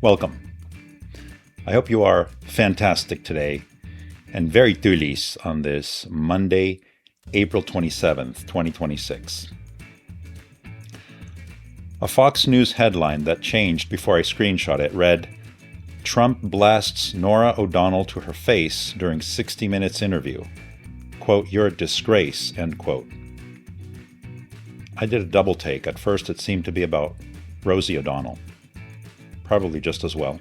Welcome. I hope you are fantastic today and very tulis on this Monday, April 27th, 2026. A Fox News headline that changed before I screenshot it read, "Trump blasts Norah O'Donnell to her face during 60 Minutes interview. Quote, you're a disgrace," end quote. I did a double take. At first it seemed to be about Rosie O'Donnell. Probably just as well.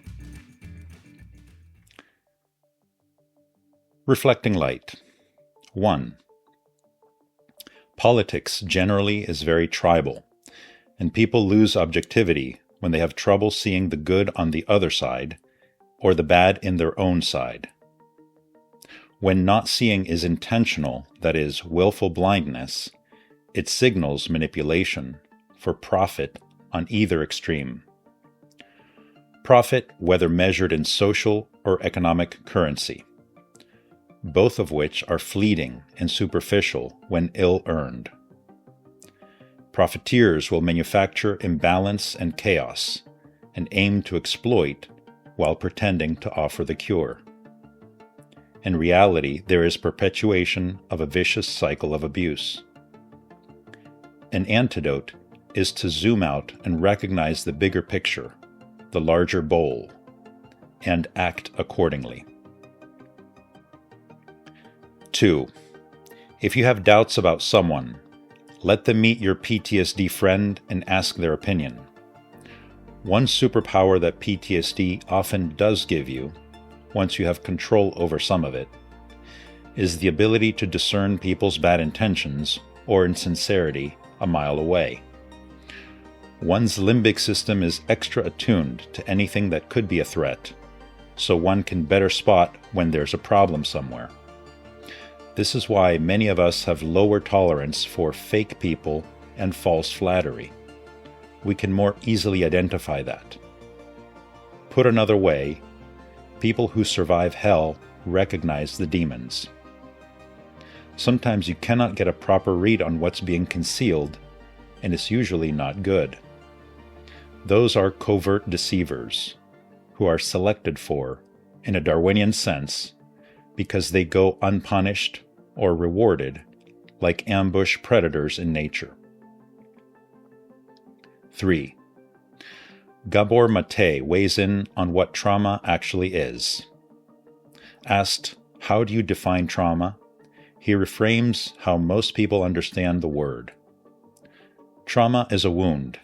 Reflecting light. 1. Politics generally is very tribal, and people lose objectivity when they have trouble seeing the good on the other side or the bad in their own side. When not seeing is intentional, that is, willful blindness, it signals manipulation for profit on either extreme. Profit, whether measured in social or economic currency, both of which are fleeting and superficial when ill-earned. Profiteers will manufacture imbalance and chaos and aim to exploit while pretending to offer the cure. In reality, there is perpetuation of a vicious cycle of abuse. An antidote is to zoom out and recognize the bigger picture, the larger bowl, and act accordingly. 2. If you have doubts about someone, let them meet your PTSD friend and ask their opinion. One superpower that PTSD often does give you, once you have control over some of it, is the ability to discern people's bad intentions or insincerity a mile away. One's limbic system is extra attuned to anything that could be a threat, so one can better spot when there's a problem somewhere. This is why many of us have lower tolerance for fake people and false flattery. We can more easily identify that. Put another way, people who survive hell recognize the demons. Sometimes you cannot get a proper read on what's being concealed, and it's usually not good. Those are covert deceivers, who are selected for, in a Darwinian sense, because they go unpunished or rewarded, like ambush predators in nature. 3. Gabor Mate weighs in on what trauma actually is. Asked, "How do you define trauma?" he reframes how most people understand the word. Trauma is a wound.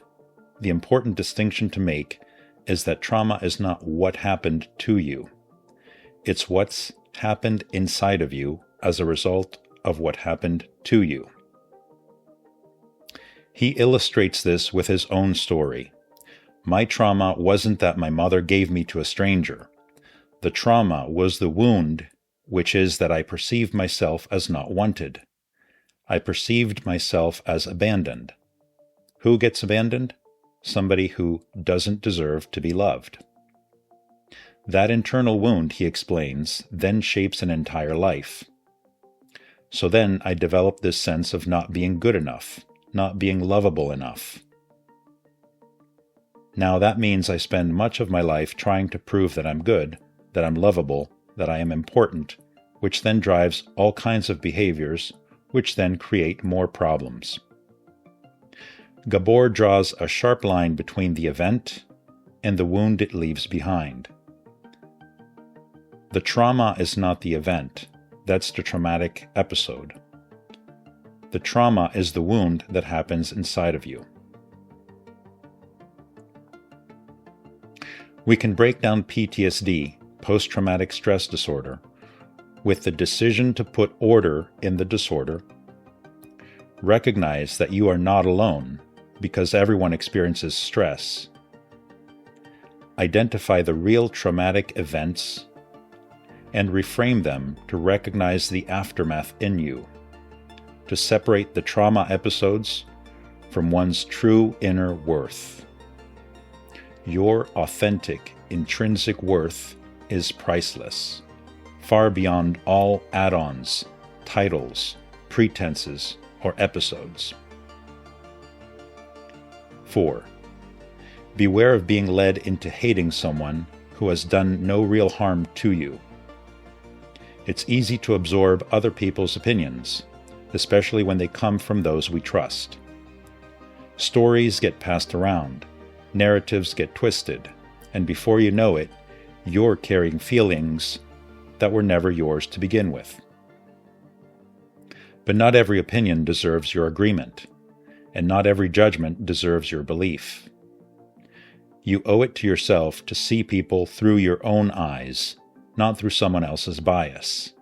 The important distinction to make is that trauma is not what happened to you. It's what's happened inside of you as a result of what happened to you. He illustrates this with his own story. My trauma wasn't that my mother gave me to a stranger. The trauma was the wound, which is that I perceived myself as not wanted. I perceived myself as abandoned. Who gets abandoned? Somebody who doesn't deserve to be loved. That internal wound, he explains, then shapes an entire life. So then I developed this sense of not being good enough, not being lovable enough. Now that means I spend much of my life trying to prove that I'm good, that I'm lovable, that I am important, which then drives all kinds of behaviors, which then create more problems. Gabor draws a sharp line between the event and the wound it leaves behind. The trauma is not the event, that's the traumatic episode. The trauma is the wound that happens inside of you. We can break down PTSD, post-traumatic stress disorder, with the decision to put order in the disorder. Recognize that you are not alone, because everyone experiences stress. Identify the real traumatic events and reframe them to recognize the aftermath in you, to separate the trauma episodes from one's true inner worth. Your authentic, intrinsic worth is priceless, far beyond all add-ons, titles, pretenses, or episodes. 4. Beware of being led into hating someone who has done no real harm to you. It's easy to absorb other people's opinions, especially when they come from those we trust. Stories get passed around, narratives get twisted, and before you know it, you're carrying feelings that were never yours to begin with. But not every opinion deserves your agreement, and not every judgment deserves your belief. You owe it to yourself to see people through your own eyes, not through someone else's bias.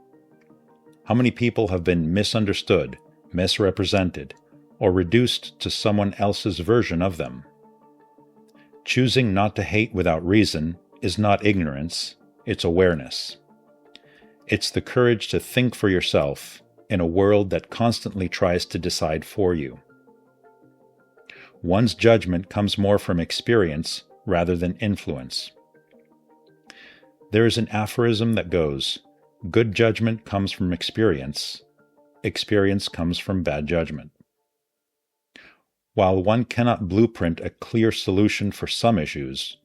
How many people have been misunderstood, misrepresented, or reduced to someone else's version of them? Choosing not to hate without reason is not ignorance, it's awareness. It's the courage to think for yourself in a world that constantly tries to decide for you. One's judgment comes more from experience rather than influence. There is an aphorism that goes, "Good judgment comes from experience. Experience comes from bad judgment." While one cannot blueprint a clear solution for some issues,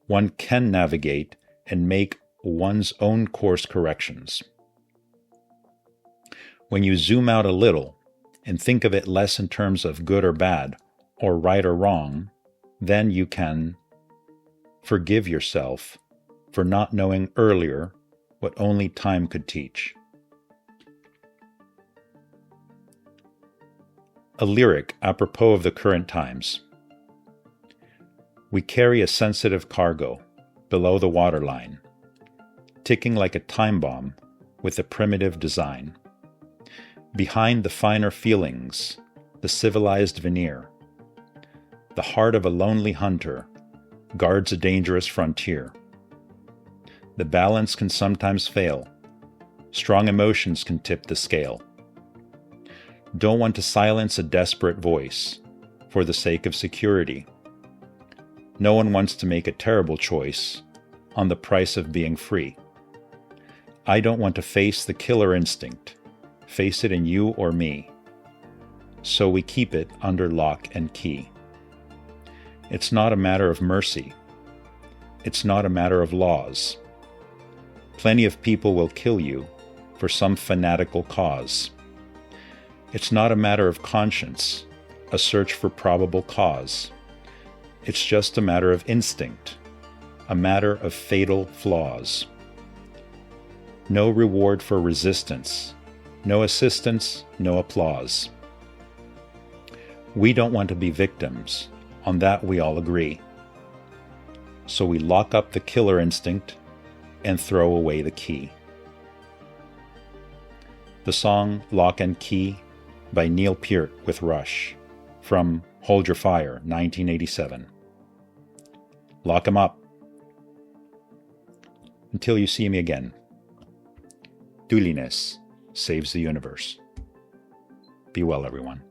one can navigate and make one's own course corrections. When you zoom out a little and think of it less in terms of good or bad, or right or wrong, then you can forgive yourself for not knowing earlier what only time could teach. A lyric apropos of the current times. We carry a sensitive cargo below the waterline, ticking like a time bomb with a primitive design. Behind the finer feelings, the civilized veneer, the heart of a lonely hunter guards a dangerous frontier. The balance can sometimes fail. Strong emotions can tip the scale. Don't want to silence a desperate voice for the sake of security. No one wants to make a terrible choice on the price of being free. I don't want to face the killer instinct, face it in you or me. So we keep it under lock and key. It's not a matter of mercy. It's not a matter of laws. Plenty of people will kill you for some fanatical cause. It's not a matter of conscience, a search for probable cause. It's just a matter of instinct, a matter of fatal flaws. No reward for resistance, no assistance, no applause. We don't want to be victims, on that we all agree. So we lock up the killer instinct and throw away the key. The song Lock and Key by Neil Peart with Rush, from Hold Your Fire, 1987. Lock 'em up. Until you see me again. Duliness saves the universe. Be well, everyone.